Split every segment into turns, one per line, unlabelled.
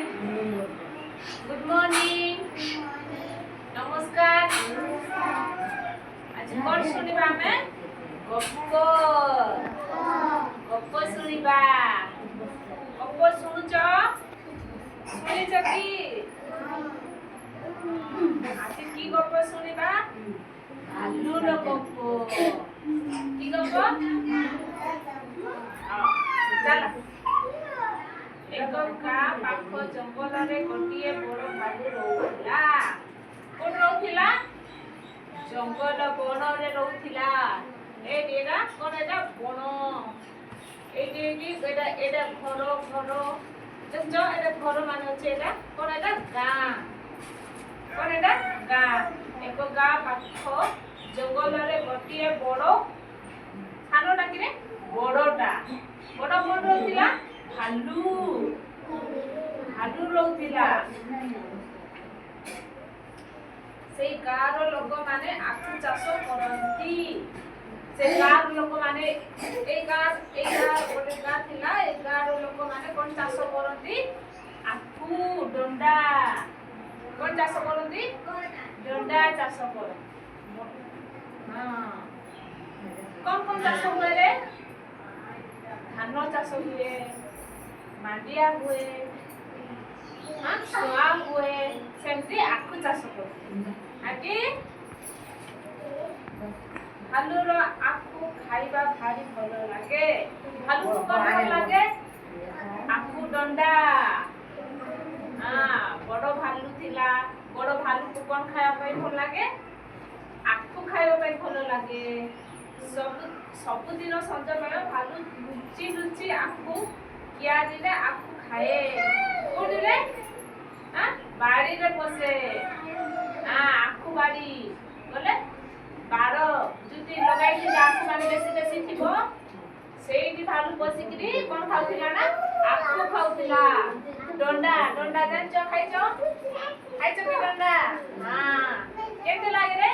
good morning नमस्कार आज कौन सुनिबा हमें गप्प गप्प सुनिबा गप्प सुनुच सुनिच की आज की गप्प सुनिबा भालुर गप्प की गप्प चला एक गाँ पाख जंगल रे गोटे बड़ भालू रोला कोन रोथिला जंगल बन रे रोथिला एटा कोन एटा बन एटा एटा घर घर जो एटा घर माने अछि एटा कोन एटा गाँ एक गाँ पाख जंगल रे गोटे बड़ खानोटा कि बड़टा बड़ बड़ रोथिला भालू भालू रोथिला से गाँव लोक माने आखु चाष करती से गाँव लोक माने ए गाँ गोटे गाँ थिला ए गाँव लोक माने कोन चाष करती आखु डंडा कोन चाष करती डंडा चाष करती हां कोन चाष हुए रे धान चाष हुए मांडिया हुए सोआ हुए सेमती आखु चाष आगे भालुर आखु खाइबा भारी भल लागे भालु को कौन भल लागे आखु डंडा बड़ भालु थिला बड़ भालु को कौन खाइबा पाई भल लागे आखु खाइबा पाई भल लागे सबुदिन संज बेला भालु लुचि लुचि आखु कियारी रे आखु खाए कोडी रे बाड़ी रे बसे आखु बाड़ी बोले बाड़ जुदी लगाई थी आखु बाड़ी बेसी बेसी थिबो सेठी भालु बसिकरी कोन खाउथिला ना आखु खाउथिला डंडा डंडा जानचो खाइचो कि डंडा केते लागे रे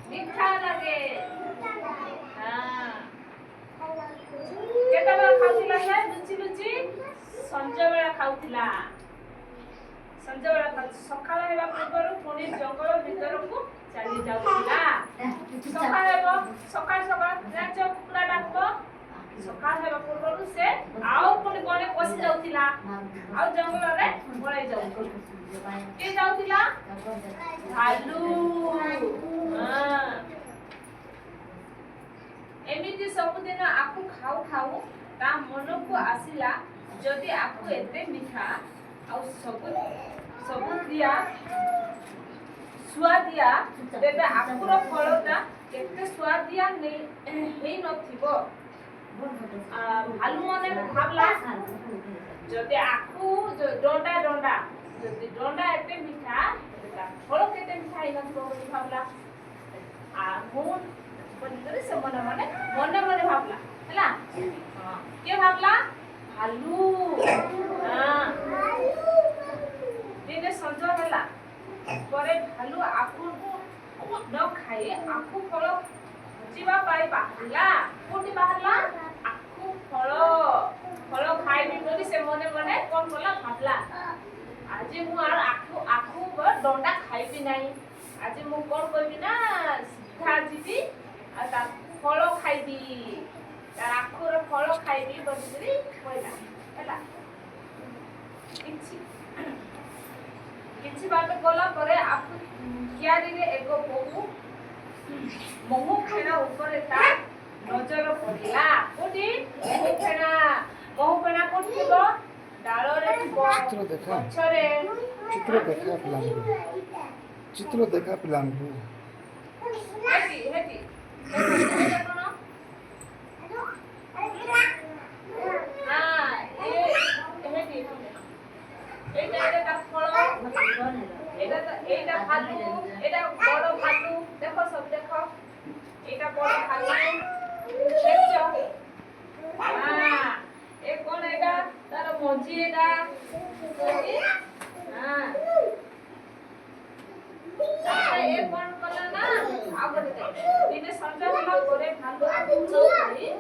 मीठा लागे केते बेला खाउथिला से लुचि लुचि संज बेला खाउथिला संज बेला सकाळ हेबा पूर्वरु पुनी जंगल भीतर को चली जाउथिला सकाळ हेबो सकाळ राज कुकुड़ा डाकबो सकाळ हेबा पूर्वरु से आउ पुनी गने पसी जाउथिला आउ जंगल रे पळै जाउथिला के जाउथिला भालू एमिति सबुदिन आखु खाऊ खाऊ ता मन को आसिला जदि आखु एते मीठा आ सबु दिया स्वादिया तेबे आखुर फलटा केते स्वादिया हेई नथिबो भालू मने भाबला जदि आखु डंडा डंडा जदि डंडा एते मीठा फल केते मीठा हेई नथिबो बोली भाबला आ हुन बोली से मने मने भाबला हैला के भाबला भालू दिने संज होला परे भालू आखु न खाए आखु फल जीवा पाई बाहरला कोटी बाहरला आखु फल खाइबी बोली से मने मने कोन बोला भाबला आज मु आर आखु डंडा खाइबी नाही आज मु कोन करबी ना सीधा जीबी आ ता फल खाइबी तार आखुर फल खाइबी बोली कहला हैला किछि बात गला परे आखु कियारी रे एगो महु फेना ऊपर ता नजर पड़िला कोठी महु फेना कोठी थिबो डालो रे थिबो
चित्र देखा प्लान को
हेटी एटा भालू एटा बड़ भालू देखो सब देखो एटा बड़ भालू देखो ए कोन एटा तार मजी एटा ए कोन कला ना आबरे दिने संज होला करे भालू आखु खाई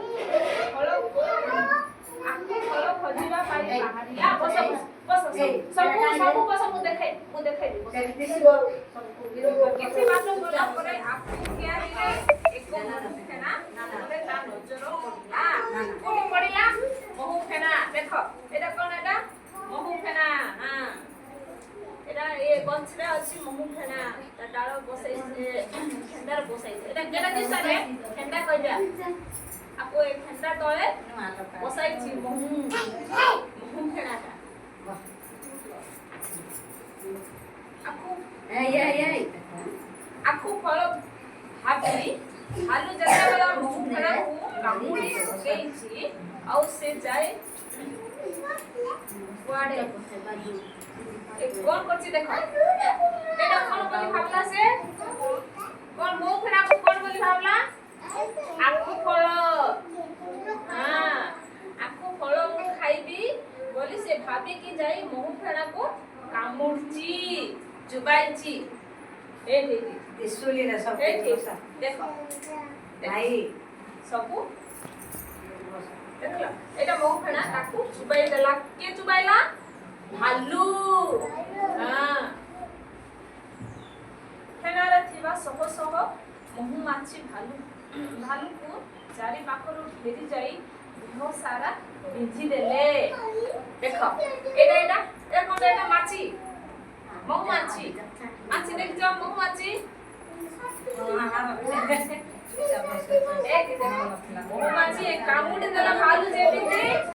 फल खोजिबा पाई बाहरिया बस ସବୁ ବସ ମୁଁ ଦେଖାଇ କିଛି ବାଟ ଗଲା ପରେ ଆଖୁ ତିଆରିରେ ଏକ ମହୁ ଫେଣା ପରେ ତା ନଜର ପଡ଼ିଲା କୋଉଠି ପଡ଼ିଲା ମହୁ ଫେଣା ଦେଖ ଏଟା କଣ ଏଟା ମହୁ ଫେଣା ଏଟା ଏ ଗଛରେ ଅଛି ମହୁ ଫେଣା ତା ଡାଳ ବସାଇ ଖେଣ୍ଡାରେ ବସାଇছে এটা কেটা দিছারে খেন্ডা কইবা আপু এই খেন্ডা তলে বসাইছি মহু ফেଣାটা ଆଖୁ ଫଳ ଭାବି ଭାଲୁ ଯେତେବେଳେ ମହୁ ଫେଣାକୁ କାମୁଡ଼ି ପକେଇଛି ଆଉ ସେ ଯାଇ କୁଆଡ଼େ କଣ କରୁଛି ଦେଖ ଏଇଟା କଣ ବୋଲି ଭାବିଲା ସେ କଣ ମହୁ ଫେଣାକୁ କଣ ବୋଲି ଭାବିଲା ଆଖୁ ଫଳ ଆଖୁ ଫଳ ମୁଁ ଖାଇବି ବୋଲି ସେ ଭାବିକି ଯାଇ ମହୁ ଫେଣାକୁ କାମୁଡୁଛି ଚୁବାଇଛି ଏଇଠି
ତ୍ରିଶୂଳିରେ ସବୁ
ଦେଖ
ଭାଇ
ସବୁ ଦେଖିଲ ଏଇଟା ମହୁ ଫେଣା ତାକୁ ଚୁବାଇ ଦେଲା କିଏ ଚୁବାଇଲା ଭାଲୁ ଫେଣାରେ ଥିବା ଶହ ଶହ ମହୁମାଛି ଭାଲୁକୁ ଚାରି ପାଖରୁ ଘେରି ଯାଇ ଦେହ ସାରା ବିନ୍ଧି ଦେଲେ ଦେଖ ଏଇଟା ମାଛି ମହୁମାଛି ମାଛି ଦେଖିଛ ମହୁମାଛି ମହୁମାଛି କାମୁଡି ଦେଲା ଭାଲୁ ଯେମିତି